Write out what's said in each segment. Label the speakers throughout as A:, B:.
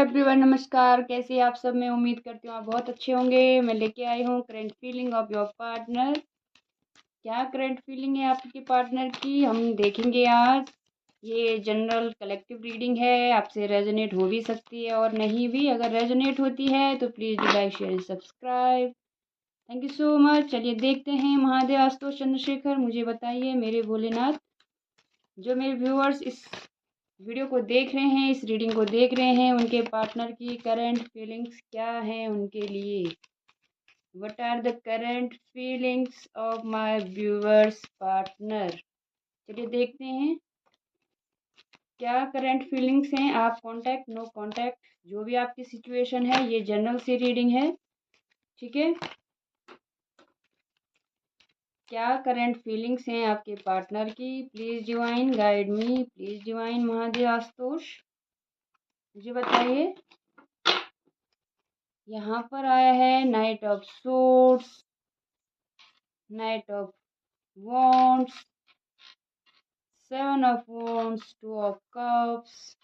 A: Everyone, नमस्कार। कैसे हैं आप सब? मैं उम्मीद करती हूँ आप बहुत अच्छे होंगे। मैं लेके आई हूँ current feeling of your partner. क्या करंट फीलिंग है आपके पार्टनर की, हम देखेंगे आज। ये जनरल कलेक्टिव रीडिंग है, आपसे रेजोनेट हो भी सकती है और नहीं भी। अगर रेजोनेट होती है तो please do like share subscribe. Thank you so much. चलिए देखते हैं। महादेव आशुतोष चंद्रशेखर, मुझे बताइए मेरे भोलेनाथ, जो मेरे व्यूअर्स इस वीडियो को देख रहे हैं, इस रीडिंग को देख रहे हैं, उनके पार्टनर की करंट फीलिंग्स क्या हैं उनके लिए। What are the current feelings of my viewers partner. चलिए देखते हैं क्या करंट फीलिंग्स हैं। आप कांटेक्ट, नो कांटेक्ट, जो भी आपकी सिचुएशन है, ये जनरल सी रीडिंग है, ठीक है। क्या करंट फीलिंग्स हैं आपके पार्टनर की। Please divine guide me, please divine Mahadev Ashutosh, मुझे बताइए। यहाँ पर आया है knight of swords, knight of wands, seven of wands, two of cups,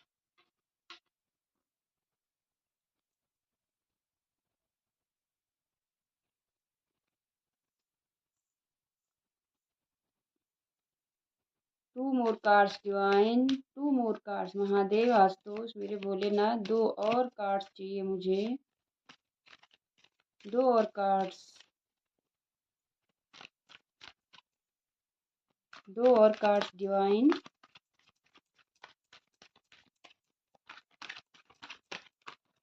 A: two more cards divine, two more cards Mahadev Ashutosh, मेरे भोलेनाथ। दो और कार्ड्स चाहिए मुझे, दो और कार्ड्स, दो और कार्ड्स डिवाइन।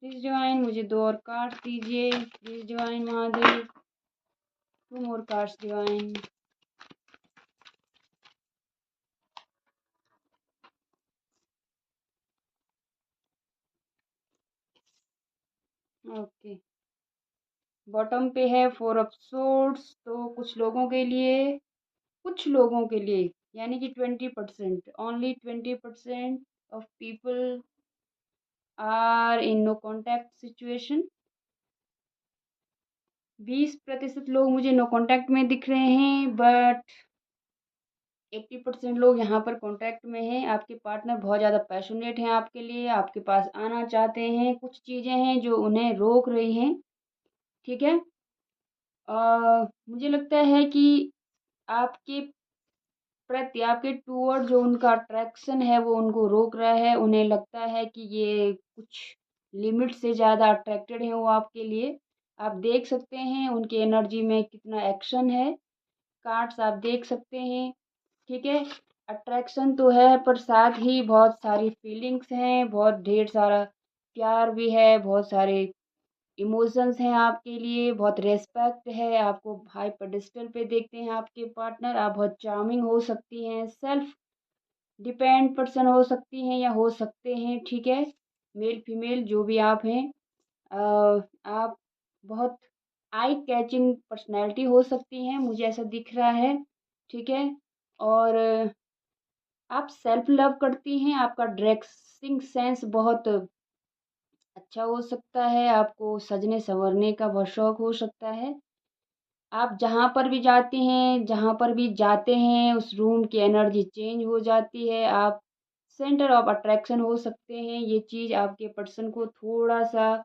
A: प्लीज डिवाइन मुझे दो और कार्ड्स दीजिए, please divine Mahadev. Two more cards divine. Okay, bottom पे है फोर ऑफ सोर्ड्स। तो कुछ लोगों के लिए, कुछ लोगों के लिए, यानी कि 20%, only 20% of people are in no contact situation. 20% लोग मुझे नो कॉन्टैक्ट में दिख रहे हैं, बट 80% लोग यहाँ पर कॉन्टैक्ट में हैं। आपके पार्टनर बहुत ज़्यादा पैशनेट हैं आपके लिए, आपके पास आना चाहते हैं। कुछ चीज़ें हैं जो उन्हें रोक रही हैं, ठीक है। मुझे लगता है कि आपके प्रति, आपके टूवर्ड जो उनका अट्रैक्शन है वो उनको रोक रहा है। उन्हें लगता है कि ये कुछ लिमिट से ज़्यादा अट्रैक्टेड हैं वो आपके लिए। आप देख सकते हैं उनकी एनर्जी में कितना एक्शन है। कार्ड्स आप देख सकते हैं, ठीक है। अट्रैक्शन तो है, पर साथ ही बहुत सारी फीलिंग्स हैं, बहुत ढेर सारा प्यार भी है, बहुत सारे इमोशंस हैं आपके लिए, बहुत रेस्पेक्ट है। आपको हाई पेडेस्टल पे देखते हैं आपके पार्टनर। आप बहुत चार्मिंग हो सकती हैं, सेल्फ डिपेंड पर्सन हो सकती हैं या हो सकते हैं, ठीक है। मेल फीमेल जो भी आप हैं, आप बहुत आई कैचिंग पर्सनैलिटी हो सकती हैं, मुझे ऐसा दिख रहा है, ठीक है। और आप सेल्फ लव करती हैं, आपका ड्रेसिंग सेंस बहुत अच्छा हो सकता है, आपको सजने संवरने का बहुत शौक हो सकता है। आप जहाँ पर भी जाते हैं, जहाँ पर भी जाते हैं, उस रूम की एनर्जी चेंज हो जाती है। आप सेंटर ऑफ अट्रैक्शन हो सकते हैं। ये चीज़ आपके पर्सन को थोड़ा सा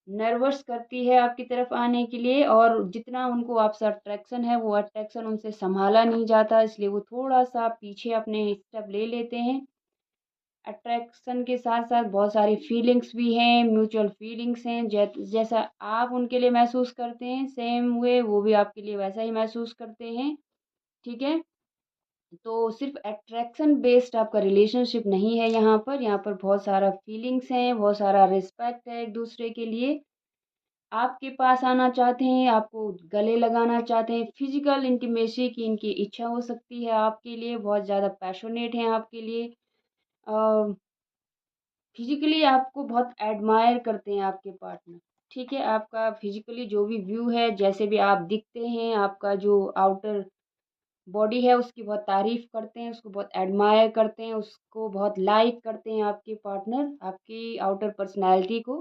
A: नर्वस करती है आपकी तरफ आने के लिए, और जितना उनको आपसे अट्रैक्शन है, वो अट्रैक्शन उनसे संभाला नहीं जाता, इसलिए वो थोड़ा सा पीछे अपने स्टेप ले लेते हैं। अट्रैक्शन के साथ साथ बहुत सारी फीलिंग्स भी हैं, म्यूचुअल फीलिंग्स हैं। जैसा आप उनके लिए महसूस करते हैं, सेम वे वो भी आपके लिए वैसा ही महसूस करते हैं, ठीक है। तो सिर्फ अट्रैक्शन बेस्ड आपका रिलेशनशिप नहीं है यहाँ पर बहुत सारा फीलिंग्स हैं, बहुत सारा रिस्पेक्ट है एक दूसरे के लिए। आपके पास आना चाहते हैं, आपको गले लगाना चाहते हैं, फिजिकल इंटीमेसी की इनकी इच्छा हो सकती है आपके लिए, बहुत ज़्यादा पैशनेट हैं आपके लिए। फिजिकली आपको बहुत एडमायर करते हैं आपके पार्टनर, ठीक है। आपका फिजिकली जो भी व्यू है, जैसे भी आप दिखते हैं, आपका जो आउटर बॉडी है उसकी बहुत तारीफ करते हैं, उसको बहुत एडमायर करते हैं, उसको बहुत लाइक करते हैं आपके पार्टनर, आपकी आउटर पर्सनैलिटी को।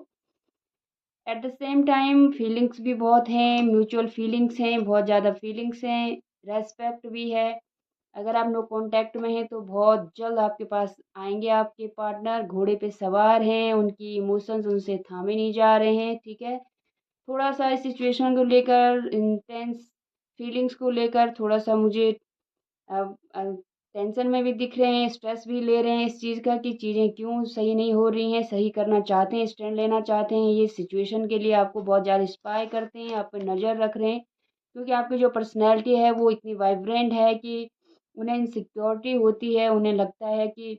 A: At the same time feelings भी बहुत हैं, म्यूचुअल फीलिंग्स हैं, बहुत ज़्यादा फीलिंग्स हैं, रेस्पेक्ट भी है, अगर आप नो कांटेक्ट में हैं तो बहुत जल्द आपके पास आएंगे आपके पार्टनर, घोड़े पे सवार हैं, उनकी इमोशंस उनसे थामे नहीं जा रहे हैं, ठीक है। थोड़ा सा इस सिचुएशन को लेकर, इंटेंस फीलिंग्स को लेकर थोड़ा सा मुझे टेंशन में भी दिख रहे हैं, स्ट्रेस भी ले रहे हैं इस चीज़ का कि चीज़ें क्यों सही नहीं हो रही हैं, सही करना चाहते हैं, स्टैंड लेना चाहते हैं, ये सिचुएशन के लिए आपको बहुत ज़्यादा स्पाई करते हैं, आप पे नज़र रख रहे हैं, क्योंकि आपकी जो पर्सनैलिटी है वो इतनी वाइब्रेंट है कि उन्हें इनसिक्योरिटी होती है, उन्हें लगता है कि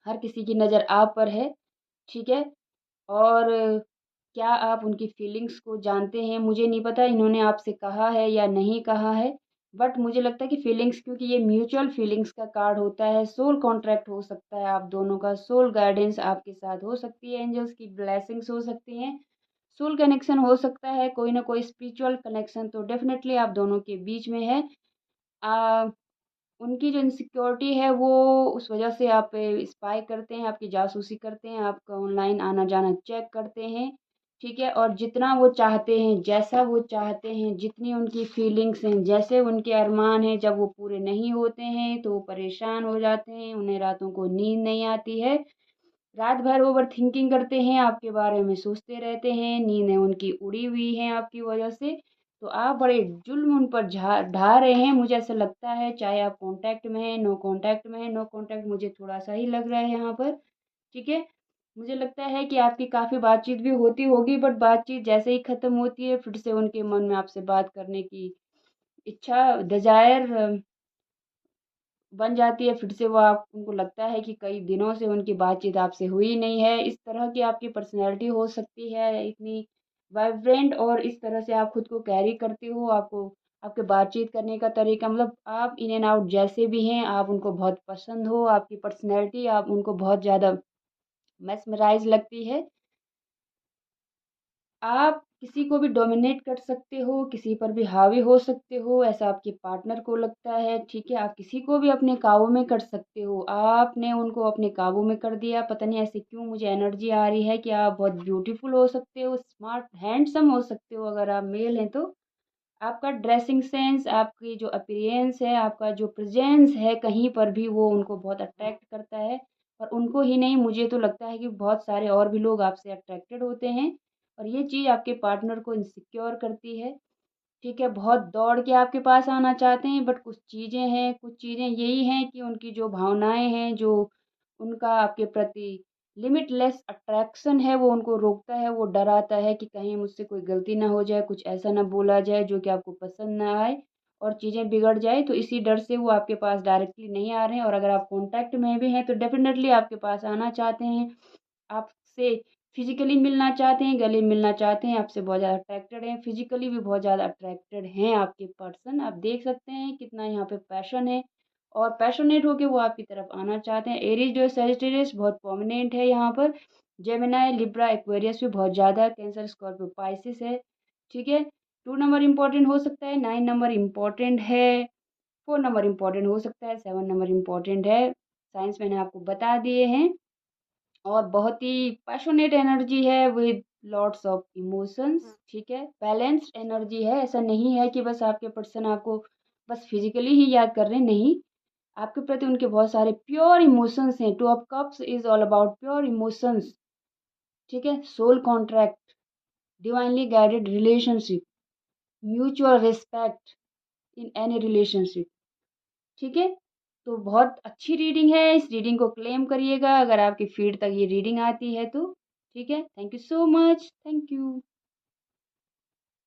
A: हर किसी की नज़र आप पर है, ठीक है। और क्या आप उनकी फीलिंग्स को जानते हैं? मुझे नहीं पता इन्होंने आपसे कहा है या नहीं कहा है, बट मुझे लगता है कि फीलिंग्स, क्योंकि ये म्यूचुअल फीलिंग्स का कार्ड होता है, सोल कॉन्ट्रैक्ट हो सकता है आप दोनों का, सोल गाइडेंस आपके साथ हो सकती है, एंजल्स की ब्लेसिंग्स हो सकती हैं, सोल कनेक्शन हो सकता है, कोई ना कोई स्पिरिचुअल कनेक्शन तो डेफिनेटली आप दोनों के बीच में है। उनकी जो इनसिक्योरिटी है वो उस वजह से आप पे स्पाई करते हैं, आपकी जासूसी करते हैं, आपका ऑनलाइन आना-जाना चेक करते हैं, ठीक है? और जितना वो चाहते हैं, जैसा वो चाहते हैं, जितनी उनकी फीलिंग्स हैं, जैसे उनके अरमान हैं, जब वो पूरे नहीं होते हैं तो वो परेशान हो जाते हैं, उन्हें रातों को नींद नहीं आती है। रात भर ओवरथिंकिंग करते हैं, आपके बारे में सोचते रहते हैं, नींदें उनकी उड़ी हुई हैं आपकी वजह से। तो आप बड़े जुल्म उन पर ढा रहे हैं, मुझे ऐसा लगता है, चाहे आप कॉन्टैक्ट में हैं, नो कॉन्टैक्ट में हैं। नो कॉन्टैक्ट मुझे थोड़ा-सा ही लग रहा है यहाँ पर, ठीक है? मुझे लगता है कि आपकी काफ़ी बातचीत भी होती होगी, बट बातचीत जैसे ही ख़त्म होती है, फिर से उनके मन में आपसे बात करने की इच्छा, डिज़ायर बन जाती है, फिर से वो आप उनको लगता है कि कई दिनों से उनकी बातचीत आपसे हुई नहीं है। इस तरह की आपकी पर्सनैलिटी हो सकती है, इतनी वाइब्रेंट, और इस तरह से आप खुद को कैरी करते हो, आपको आपके बातचीत करने का तरीका, मतलब आप इन एंड आउट जैसे भी हैं, आप उनको बहुत पसंद हो, आपकी पर्सनैलिटी आप उनको बहुत ज़्यादा मेस्मराइज़ लगती है। आप किसी को भी डोमिनेट कर सकते हो, किसी पर भी हावी हो सकते हो, ऐसा आपके पार्टनर को लगता है, ठीक है? आप किसी को भी अपने काबू में कर सकते हो। आपने उनको अपने काबू में कर दिया, पता नहीं ऐसे क्यों मुझे एनर्जी आ रही है कि आप बहुत ब्यूटीफुल हो सकते हो, स्मार्ट, हैंडसम हो सकते हो अगर आप मेल हैं तो। आपका ड्रेसिंग सेंस, आपकी जो अपीयरेंस है, आपका जो प्रेजेंस है कहीं पर भी, वो उनको बहुत अट्रैक्ट करता है। और उनको ही नहीं, मुझे तो लगता है कि बहुत सारे और भी लोग आपसे अट्रैक्टेड होते हैं, और ये चीज़ आपके पार्टनर को इनसिक्योर करती है, ठीक है? बहुत दौड़ के आपके पास आना चाहते हैं, बट कुछ चीज़ें हैं, कुछ चीज़ें यही हैं कि उनकी जो भावनाएँ हैं, जो उनका आपके प्रति लिमिटलेस अट्रैक्शन है, वो उनको रोकता है, वो डराता है कि कहीं मुझसे कोई गलती ना हो जाए, कुछ ऐसा ना बोला जाए जो कि आपको पसंद ना आए और चीज़ें बिगड़ जाए, तो इसी डर से वो आपके पास डायरेक्टली नहीं आ रहे हैं। और अगर आप कॉन्टैक्ट में भी हैं, तो डेफ़िनेटली आपके पास आना चाहते हैं, आपसे फिज़िकली मिलना चाहते हैं, गले मिलना चाहते हैं, आपसे बहुत ज़्यादा अट्रैक्टेड हैं, फिज़िकली भी बहुत ज़्यादा अट्रैक्टेड हैं आपके पर्सन। आप देख सकते हैं कितना यहाँ पे पैशन है, और पैशनेट होके वो आपकी तरफ आना चाहते हैं। एरीज़ जो है, सजिटेरियस बहुत प्रोमिनेंट है यहाँ पर, जेमिनी, लिब्रा, एक्वेरियस भी बहुत ज़्यादा, कैंसर, स्कॉर्पियो, पाइसेस है, ठीक है? 2 नंबर इम्पोर्टेंट हो सकता है, 9 नंबर इम्पोर्टेंट है, 4 नंबर इम्पोर्टेंट हो सकता है, 7 नंबर इम्पोर्टेंट है। साइंस मैंने आपको बता दिए हैं, और बहुत ही पैशनेट एनर्जी है विद लॉट्स ऑफ इमोशंस, ठीक है? बैलेंस्ड एनर्जी है, ऐसा नहीं है कि बस आपके पर्सन आपको बस फिजिकली ही याद कर रहे हैं, नहीं, आपके प्रति उनके बहुत सारे प्योर इमोशंस हैं। 2 of cups is all about pure emotions, ठीक है? Soul contract, divinely guided relationship, mutual respect in any relationship, ठीक है? तो बहुत अच्छी रीडिंग है, इस रीडिंग को क्लेम करिएगा अगर आपकी फीड तक ये रीडिंग आती है तो, ठीक है? Thank you so much, thank you.